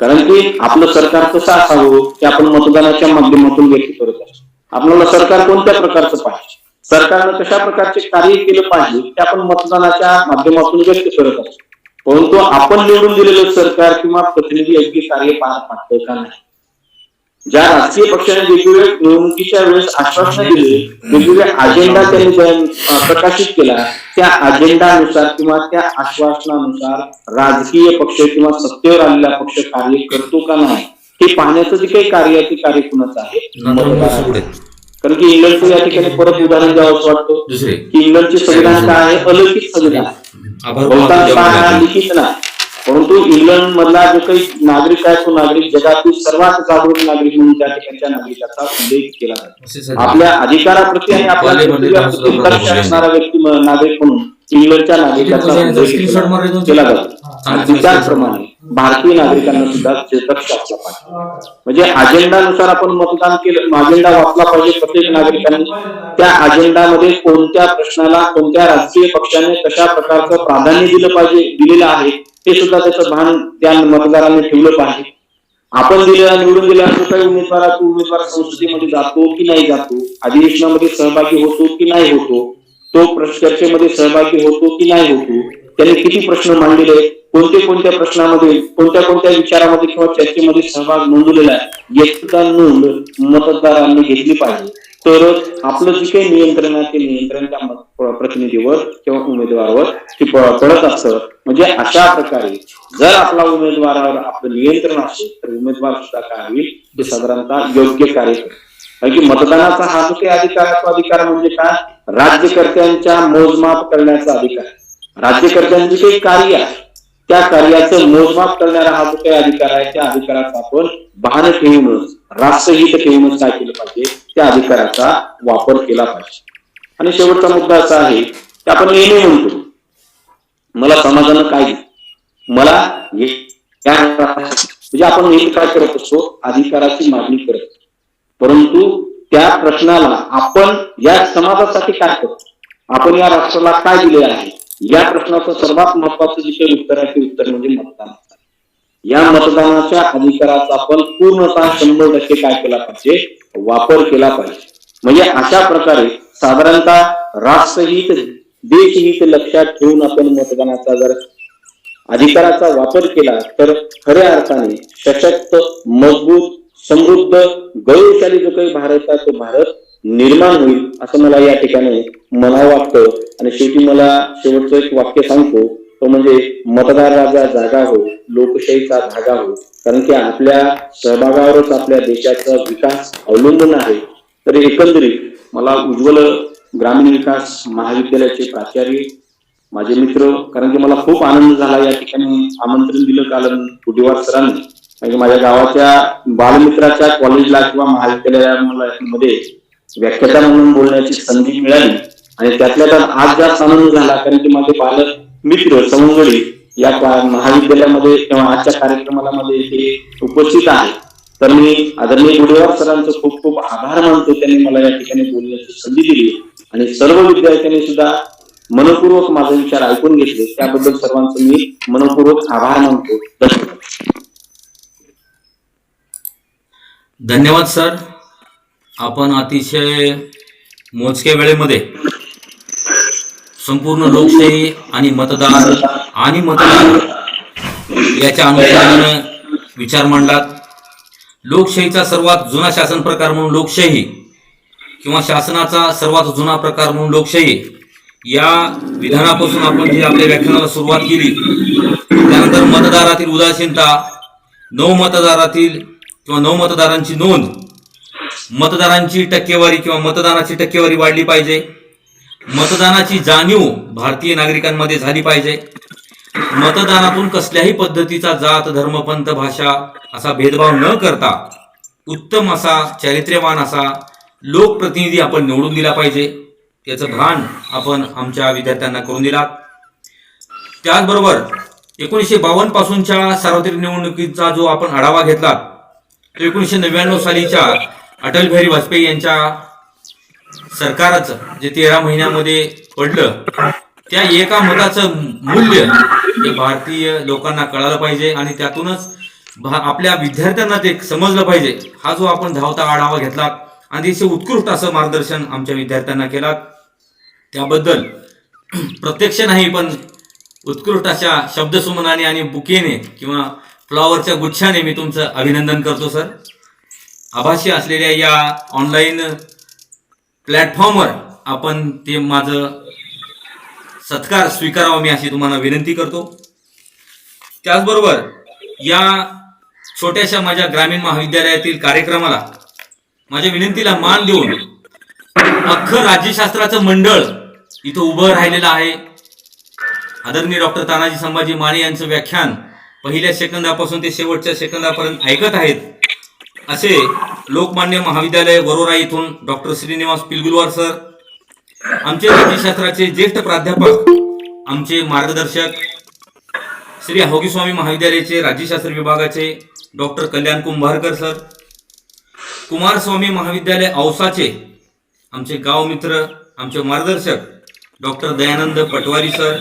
कारण की आपलं सरकार कसं असावं ते आपण मतदानाच्या माध्यमातून व्यक्त करत असतो. आपल्याला सरकार कोणत्या प्रकारचं पाहिजे, सरकारनं कशा प्रकारचे कार्य केलं पाहिजे ते आपण मतदानाच्या माध्यमातून व्यक्त करत असतो. परंतु आपण निवडून दिलेलं सरकार किंवा प्रतिनिधी योग्य कार्य पार पाडतं का नाही? ज्या राजकीय पक्षाने वेगवेगळ्या निवडणुकीच्या वेळेस आश्वासनं दिली, वेगवेगळे अजेंडा त्यांनी प्रकाशित केला, त्या अजेंडानुसार किंवा त्या आश्वासनानुसार राजकीय पक्ष किंवा सत्तेवर आलेला पक्ष कार्य करतो का नाही हे पाहण्याचं जे काही कार्य आहे ते कार्य कुणाचं आहे? कारण की इंग्लंडचं या ठिकाणी परत उदाहरण द्यावं वाटतं की इंग्लंडचे संविधान काय आहे? अलौकिक संविधान, लिखित नाही. परंतु इंग्लंड मधला जो काही नागरिक आहे तो नागरिक जगातील सर्वात जागरूक नागरिक म्हणून त्या ठिकाणच्या नागरिकाचा उल्लेख केला जातो. आपल्या अधिकाराप्रती आणि आपल्या असणारा व्यक्ती नागरिक म्हणून इंग्लंडच्या नागरिकाचा उल्लेख केला जातो. आणि त्याचप्रमाणे भारतीय नागरिकांना सुद्धा दक्ष असला पाहिजे. म्हणजे अजेंडानुसार आपण मतदान केलं, अजेंडा वाचला पाहिजे प्रत्येक नागरिकांनी. त्या अजेंडामध्ये कोणत्या प्रश्नाला कोणत्या राजकीय पक्षाने कशा प्रकारचं प्राधान्य दिलेलं आहे हे सुद्धा त्याचं भान त्या मतदारांनी ठेवलं पाहिजे. आपण निवडून दिलेला जो काही उमेदवार संसदेमध्ये जातो की नाही जातो, अधिवेशनामध्ये सहभागी होतो की नाही होतो, तो चर्चेमध्ये सहभागी होतो की नाही होतो, त्याने किती प्रश्न मांडलेले, कोणत्या प्रश्नामध्ये कोणत्या विचारामध्ये किंवा चर्चेमध्ये सहभाग नोंदवलेला आहे याची सुद्धा नोंद मतदारांनी घेतली पाहिजे. तरच आपलं जे काही नियंत्रण आहे ते नियंत्रण त्या प्रतिनिधीवर किंवा उमेदवारावर पडत असतं. म्हणजे अशा प्रकारे जर आपला उमेदवारावर आपलं नियंत्रण असेल तर उमेदवार सुद्धा काय होईल ते साधारणतः योग्य कार्य करेल. कारण की मतदानाचा हा जो काही अधिकार म्हणजे काय? राज्यकर्त्यांच्या मोजमाप करण्याचा अधिकार. राज्यकर्त्यांचे काही कार्य आहे त्या कार्याचं मोजमाप करणारा हा जो काही अधिकार आहे त्या अधिकाराचा आपण भान ठेवूनच राष्ट्रहित ठेवूनच काय केलं पाहिजे? त्या अधिकाराचा वापर केला पाहिजे. आणि शेवटचा मुद्दा असा आहे की आपण नेहमी म्हणतो मला समाजानं काय दिलं, मला म्हणजे आपण नेहमी काय करत असतो? अधिकाराची मागणी करत असतो. परंतु त्या प्रश्नाला आपण या समाजासाठी काय करतो, आपण या राष्ट्राला काय दिले आहे या प्रश्नाचं सर्वात महत्वाचं जे काही उत्तर आहे ते उत्तर म्हणजे मतदान. या मतदानाच्या अधिकाराचा आपण पूर्णतः 100% काय केला पाहिजे? वापर केला पाहिजे. म्हणजे अशा प्रकारे साधारणतः राष्ट्रहित देशहित लक्षात ठेवून आपण मतदानाचा जर अधिकाराचा वापर केला तर खऱ्या अर्थाने सशक्त, मजबूत, समृद्ध, गौरवशाली जो काही भारत आहे तो भारत निर्माण होईल असं मला या ठिकाणी म्हणावं वाटतं. आणि शेवटी मला शेवटचं एक वाक्य सांगतो, तो म्हणजे मतदार राजा जागा हो, लोकशाहीचा धागा हो. कारण की आपल्या सहभागावरच आपल्या देशाचा विकास अवलंबून आहे. तर एकंदरीत मला उज्ज्वल ग्रामीण विकास महाविद्यालयाचे प्राचार्य माझे मित्र, कारण की मला खूप आनंद झाला या ठिकाणी आमंत्रण दिलं काल गुडिवार सरांनी. कारण की माझ्या गावाच्या बालमित्राच्या कॉलेजला किंवा महाविद्यालयामध्ये व्याख्याता म्हणून बोलण्याची संधी मिळाली आणि त्यातल्या त्यात आज जास्त आनंद झाला कारण की माझे बालक मित्र सवंगडी या महाविद्यालयामध्ये किंवा आजच्या कार्यक्रमाला मध्ये ते उपस्थित आहे. तर मी आदरणीय गुडिवार सरांचं खूप खूप आभार मानतो, त्यांनी मला या ठिकाणी बोलण्याची संधी दिली आणि सर्व विद्यार्थ्यांनी सुद्धा मनपूर्वक माझे विचार ऐकून घेतले. त्याबद्दल सर्वांचं मी मनपूर्वक आभार मानतो. धन्यवाद सर. आपण अतिशय मोजक्या वेळेमध्ये संपूर्ण लोकशाही आणि मतदार याच्या अनुषंगाने विचार मांडलात. लोकशाहीचा सर्वात जुना शासन प्रकार म्हणून लोकशाही किंवा शासनाचा सर्वात जुना प्रकार म्हणून लोकशाही या विधानापासून आपण जी आपल्या व्याख्यानाला सुरुवात केली. त्यानंतर मतदारातील उदासीनता, नवमतदारातील किंवा 9 मतदारांची नोंद, मतदारांची टक्केवारी किंवा मतदानाची टक्केवारी वाढली पाहिजे, मतदानाची जाणीव भारतीय नागरिकांमध्ये झाली पाहिजे, मतदानातून कसल्याही पद्धतीचा जात धर्म पंथ भाषा असा भेदभाव न करता उत्तम असा चारित्र्यवान असा लोकप्रतिनिधी आपण निवडून दिला पाहिजे, याचं भान आपण आमच्या विद्यार्थ्यांना करून दिला. त्याचबरोबर 1952 पासूनच्या सार्वत्रिक निवडणुकीचा जो आपण आढावा घेतला, तो 1999 सालीच्या अटल बिहारी वाजपेयी यांच्या सरकारचं जे 13 महिन्यामध्ये पडलं, त्या एका मताचं मूल्य हे भारतीय लोकांना कळालं पाहिजे आणि त्यातूनच आपल्या विद्यार्थ्यांना ते समजलं पाहिजे. हा जो आपण धावता आढावा घेतला आणि अतिशय उत्कृष्ट असं मार्गदर्शन आमच्या विद्यार्थ्यांना केला, त्याबद्दल प्रत्यक्ष नाही पण उत्कृष्ट अशा शब्दसुमनाने आणि बुकेने किंवा फ्लॉवरच्या गुच्छाने मी तुमचं अभिनंदन करतो सर. आभासी असलेल्या या ऑनलाईन प्लॅटफॉर्मवर आपण ते माझं सत्कार स्वीकारावा मी अशी तुम्हाला विनंती करतो. त्याचबरोबर या छोट्याशा माझ्या ग्रामीण महाविद्यालयातील कार्यक्रमाला माझ्या विनंतीला मान देऊन अख्खं राज्यशास्त्राचं मंडळ इथं उभं राहिलेलं आहे. आदरणीय डॉक्टर तानाजी संभाजी माने यांचं व्याख्यान पहिल्या सेकंदापासून ते शेवटच्या सेकंदापर्यंत ऐकत आहेत. असे लोकमान्य महाविद्यालय वरोरा इथून डॉक्टर श्रीनिवास पिलगुलवार सर, आमचे राज्यशास्त्राचे ज्येष्ठ प्राध्यापक, आमचे मार्गदर्शक श्री होगीस्वामी महाविद्यालयाचे राज्यशास्त्र विभागाचे डॉक्टर कल्याण कुंभारकर सर, कुमारस्वामी महाविद्यालय औसाचे आमचे गाव मित्र, आमचे मार्गदर्शक डॉक्टर दयानंद पटवारी सर,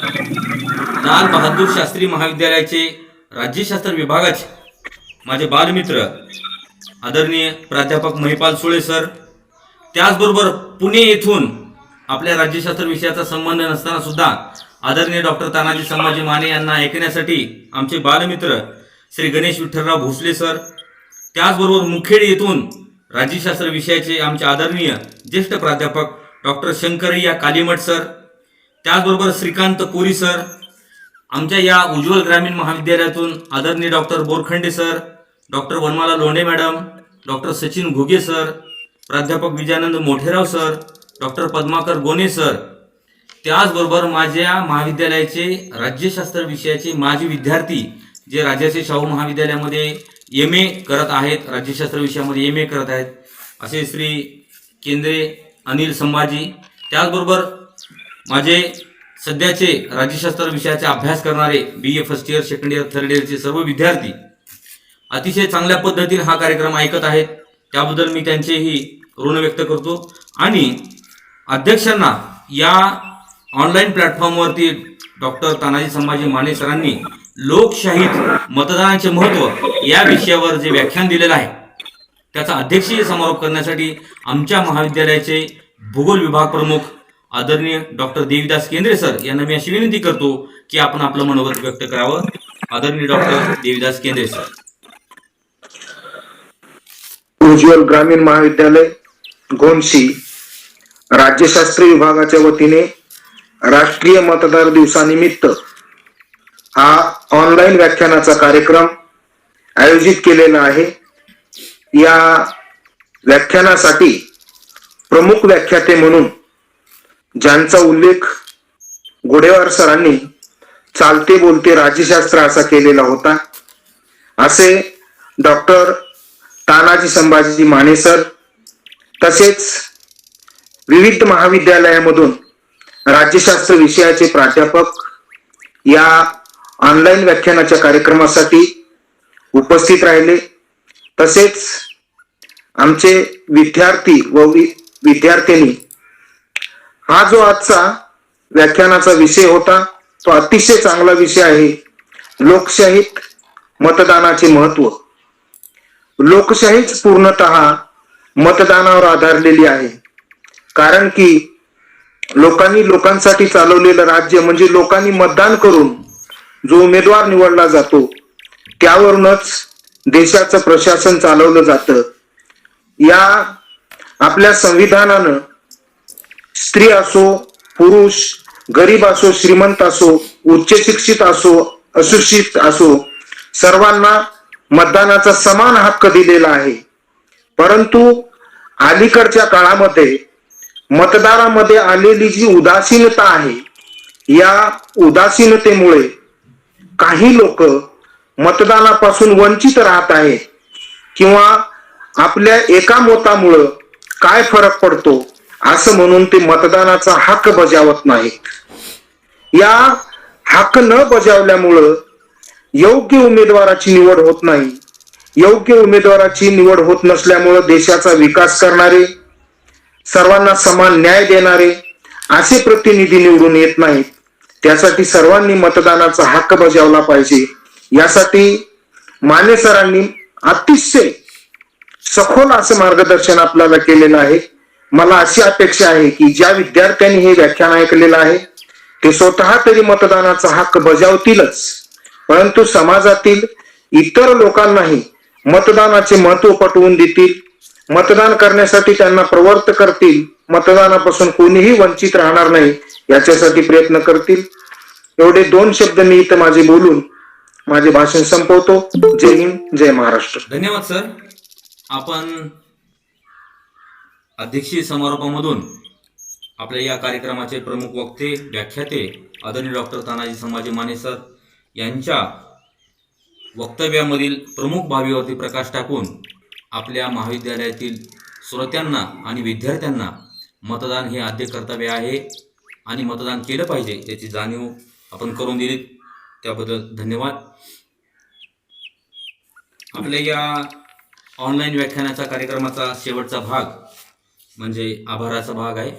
लाल बहादूर शास्त्री महाविद्यालयाचे राज्यशास्त्र विभागाचे माझे बालमित्र आदरणीय प्राध्यापक महिपाल सुळे सर, त्याचबरोबर पुणे येथून आपल्या राज्यशास्त्र विषयाचा संबंध नसताना सुद्धा आदरणीय डॉक्टर तानाजी संभाजी माने यांना ऐकण्यासाठी आमचे बालमित्र श्री गणेश विठ्ठलराव भोसले सर, त्याचबरोबर मुखेड येथून राज्यशास्त्र विषयाचे आमचे आदरणीय ज्येष्ठ प्राध्यापक डॉक्टर शंकरय्या कालीमठ सर, त्याचबरोबर श्रीकांत कोरी सर, आमच्या या उज्ज्वल ग्रामीण महाविद्यालयातून आदरणीय doctor Borkhande sir, doctor Vanmala Londhe madam, doctor Sachin Ghuge sir, प्राध्यापक Vijayanand Motherao sir, doctor Padmakar Gone sir, त्याचबरोबर माझ्या महाविद्यालयाचे राज्यशास्त्र विषयाचे माजी विद्यार्थी जे राजाचे शाहू महाविद्यालयामध्ये MA करत आहेत, राज्यशास्त्र विषयामध्ये MA करत आहेत, असे श्री केंद्रे अनिल संभाजी, त्याचबरोबर माझे सध्याचे राज्यशास्त्र विषयाचे अभ्यास करणारे BA first year, second year, third इयरचे सर्व विद्यार्थी अतिशय चांगल्या पद्धतीने हा कार्यक्रम ऐकत आहेत, त्याबद्दल मी त्यांचेही ऋण व्यक्त करतो. आणि अध्यक्षांना या ऑनलाईन प्लॅटफॉर्मवरती डॉक्टर तानाजी संभाजी माने सरांनी लोकशाहीत मतदानाचे महत्त्व या विषयावर जे व्याख्यान दिलेलं आहे त्याचा अध्यक्षीय समारोप करण्यासाठी आमच्या महाविद्यालयाचे भूगोल विभाग प्रमुख आदरणीय डॉक्टर देवीदास केंद्रे सर यांना मी अशी विनंती करतो की आपण आपलं मनोगत व्यक्त करावं. आदरणीय डॉक्टर देवीदास केंद्रे सर. उज्ज्वल ग्रामीण महाविद्यालय घोणशी राज्यशास्त्र विभागाच्या वतीने राष्ट्रीय मतदार दिवसानिमित्त हा ऑनलाईन व्याख्यानाचा कार्यक्रम आयोजित केलेला आहे. या व्याख्यानासाठी प्रमुख व्याख्याते म्हणून ज्यांचा उल्लेख गोडेवार सरांनी चालते बोलते राज्यशास्त्र असा केलेला होता, असे डॉक्टर तानाजी संभाजी माने सर, तसेच विविध महाविद्यालयामधून राज्यशास्त्र विषयाचे प्राध्यापक या ऑनलाईन व्याख्यानाच्या कार्यक्रमासाठी उपस्थित राहिले. तसेच आमचे विद्यार्थी व विद्यार्थिनी, हा जो आजचा व्याख्यानाचा विषय होता तो अतिशय चांगला विषय आहे. लोकशाहीत मतदानाचे महत्व. लोकशाहीच पूर्णतः मतदानावर आधारलेली आहे, कारण की लोकांनी लोकांसाठी चालवलेलं राज्य म्हणजे लोकांनी मतदान करून जो उमेदवार निवडला जातो त्यावरूनच देशाचं प्रशासन चालवलं जातं. या आपल्या संविधानानं स्त्री असो पुरुष, गरीब असो श्रीमंत असो, उच्च शिक्षित असो अशिक्षित असो, सर्वांना मतदानाचा समान हक्क दिलेला आहे. परंतु अलीकडच्या काळामध्ये मतदारामध्ये आलेली जी उदासीनता आहे, या उदासीनतेमुळे काही लोक मतदानापासून वंचित राहत आहेत किंवा आपल्या एका मतामुळं काय फरक पडतो असं म्हणून ते मतदानाचा हक्क बजावत नाहीत. या हक्क न बजावल्यामुळं योग्य उमेदवाराची निवड होत नाही. योग्य उमेदवाराची निवड होत नसल्यामुळं देशाचा विकास करणारे, सर्वांना समान न्याय देणारे असे प्रतिनिधी निवडून येत नाहीत. त्यासाठी सर्वांनी मतदानाचा हक्क बजावला पाहिजे. यासाठी माने सरांनी अतिशय सखोल असं मार्गदर्शन आपल्याला केलेलं आहे. मला अशी अपेक्षा आहे की ज्या विद्यार्थ्यांनी हे व्याख्यान ऐकलेलं आहे ते स्वतः तरी मतदानाचा हक्क बजावतीलच, परंतु समाजातील इतर लोकांनाही मतदानाचे महत्व पटवून देतील, मतदान करण्यासाठी त्यांना प्रवृत्त करतील, मतदानापासून कोणीही वंचित राहणार नाही याच्यासाठी प्रयत्न करतील. एवढे 2 शब्द मी इथं माझे बोलून माझे भाषण संपवतो. जय हिंद, जय महाराष्ट्र. धन्यवाद सर. आपण अध्यक्षीय समारोपामधून आपल्या या कार्यक्रमाचे प्रमुख वक्ते, व्याख्याते आदरणीय डॉक्टर तानाजी संभाजी माने सर यांच्या वक्तव्यामधील प्रमुख बाबीवरती प्रकाश टाकून आपल्या महाविद्यालयातील श्रोत्यांना आणि विद्यार्थ्यांना मतदान हे आद्य कर्तव्य आहे आणि मतदान केलं पाहिजे याची जाणीव आपण करून दिली, त्याबद्दल धन्यवाद. आपल्या या ऑनलाईन व्याख्यानाच्या कार्यक्रमाचा शेवटचा भाग म्हणजे आभाराचा भाग आहे.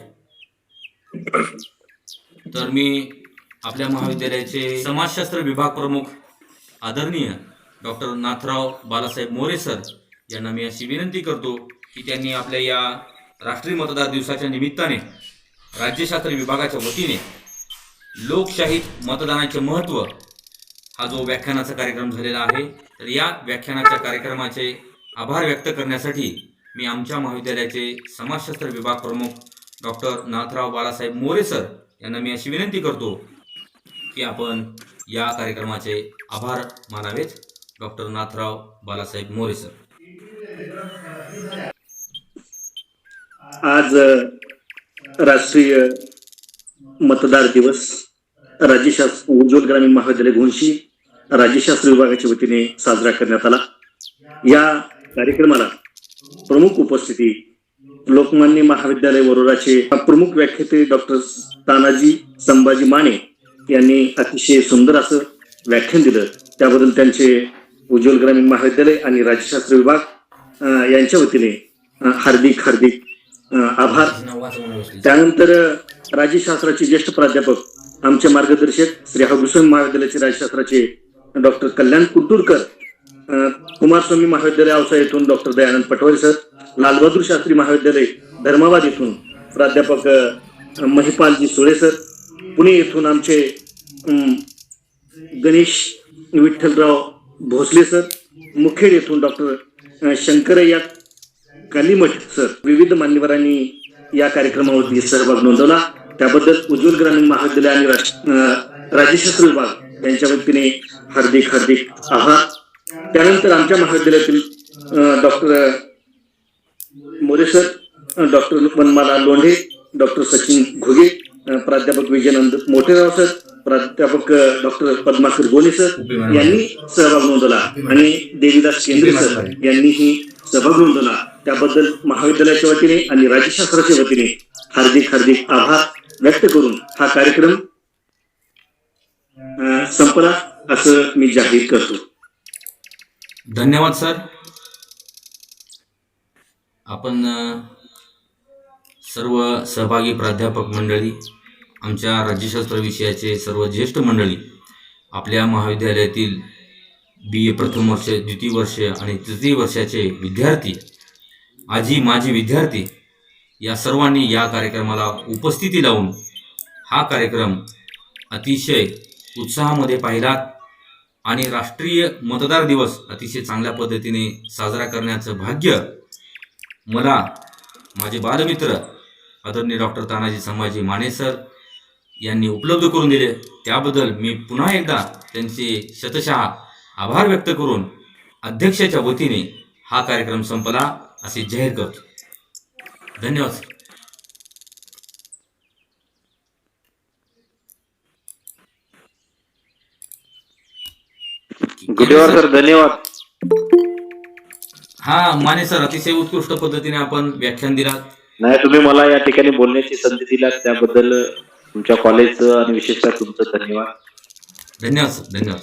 तर मी आपल्या महाविद्यालयाचे समाजशास्त्र विभाग प्रमुख आदरणीय डॉक्टर नाथराव बालासाहेब मोरे सर यांना मी अशी विनंती करतो की त्यांनी आपल्या या राष्ट्रीय मतदार दिवसाच्या निमित्ताने राज्यशास्त्र विभागाच्या वतीने लोकशाहीत मतदानाचे महत्त्व हा जो व्याख्यानाचा कार्यक्रम झालेला आहे, तर या व्याख्यानाच्या कार्यक्रमाचे आभार व्यक्त करण्यासाठी मी आमच्या महाविद्यालयाचे समाजशास्त्र विभाग प्रमुख डॉक्टर नाथराव बालासाहेब मोरे सर यांना मी अशी विनंती करतो की आपण या कार्यक्रमाचे आभार मानावेत. Doctor Nathrao Balasaheb More sir. आज राष्ट्रीय मतदार दिवस राज्यशास्त्र उज्ज्वल ग्रामीण महाविद्यालय घोणशी राज्यशास्त्र विभागाच्या वतीने साजरा करण्यात आला. या कार्यक्रमाला प्रमुख उपस्थिती लोकमान्य महाविद्यालय वरोराचे प्रमुख व्याख्याते डॉक्टर तानाजी संभाजी माने यांनी अतिशय सुंदर असं व्याख्यान दिलं. त्याबद्दल त्यांचे उज्ज्वल ग्रामीण महाविद्यालय आणि राज्यशास्त्र विभाग यांच्या वतीने हार्दिक हार्दिक आभार. त्यानंतर राज्यशास्त्राचे ज्येष्ठ प्राध्यापक आमचे मार्गदर्शक श्री हबुसन महाविद्यालयाचे राज्यशास्त्राचे डॉक्टर कल्याण कुंटूरकर, कुमारस्वामी महाविद्यालय औसा येथून डॉक्टर दयानंद पटवारी सर, लालबहादूर शास्त्री महाविद्यालय धर्माबाद येथून प्राध्यापक महिपालजी सुळे सर, पुणे येथून आमचे गणेश विठ्ठलराव भोसले सर, मुखेड येथून डॉक्टर शंकरय्या कालीमठ सर, विविध मान्यवरांनी या कार्यक्रमावरती सहभाग नोंदवला. त्याबद्दल उज्ज्वल ग्रामीण महाविद्यालय आणि राज्यशास्त्र विभाग यांच्या वतीने हार्दिक हार्दिक आभार. त्यानंतर आमच्या महाविद्यालयातील doctor More sir, doctor Vanmala Londhe, doctor Sachin Ghuge, प्राध्यापक विजयानंद मोठेराव सर, प्राध्यापक डॉक्टर पद्माकर गोले सर यांनी सहभाग नोंदवला आणि देवीदास केंद्रे सर यांनीही सहभाग नोंदवला. त्याबद्दल महाविद्यालयाच्या वतीने आणि राज्यशास्त्राच्या वतीने हार्दिक हार्दिक आभार व्यक्त करून हा कार्यक्रम संपला असं मी जाहीर करतो. धन्यवाद सर. आपण सर्व सहभागी प्राध्यापक मंडळी, आमच्या राज्यशास्त्र विषयाचे सर्व ज्येष्ठ मंडळी, आपल्या महाविद्यालयातील BA प्रथम वर्ष, द्वितीय वर्ष आणि तृतीय वर्षाचे विद्यार्थी, आजी माजी विद्यार्थी या सर्वांनी या कार्यक्रमाला उपस्थिती लावून हा कार्यक्रम अतिशय उत्साहामध्ये पाहिलात आणि राष्ट्रीय मतदार दिवस अतिशय चांगल्या पद्धतीने साजरा करण्याचं भाग्य मला माझे बालमित्र आदरणीय डॉक्टर तानाजी संभाजी माने सर यांनी उपलब्ध करून दिले. त्याबद्दल मी पुन्हा एकदा त्यांचे शतशः आभार व्यक्त करून अध्यक्षाच्या वतीने हा कार्यक्रम संपला असे जाहीर करतो. धन्यवाद सर. गुडेवार सर, धन्यवाद. हा माने सर, अतिशय उत्कृष्ट पद्धतीने आपण व्याख्यान दिलात. नाही, तुम्ही मला या ठिकाणी बोलण्याची संधी दिलात त्याबद्दल तुमच्या कॉलेजचं आणि विशेषतः तुमचं धन्यवाद. धन्यवाद सर. धन्यवाद.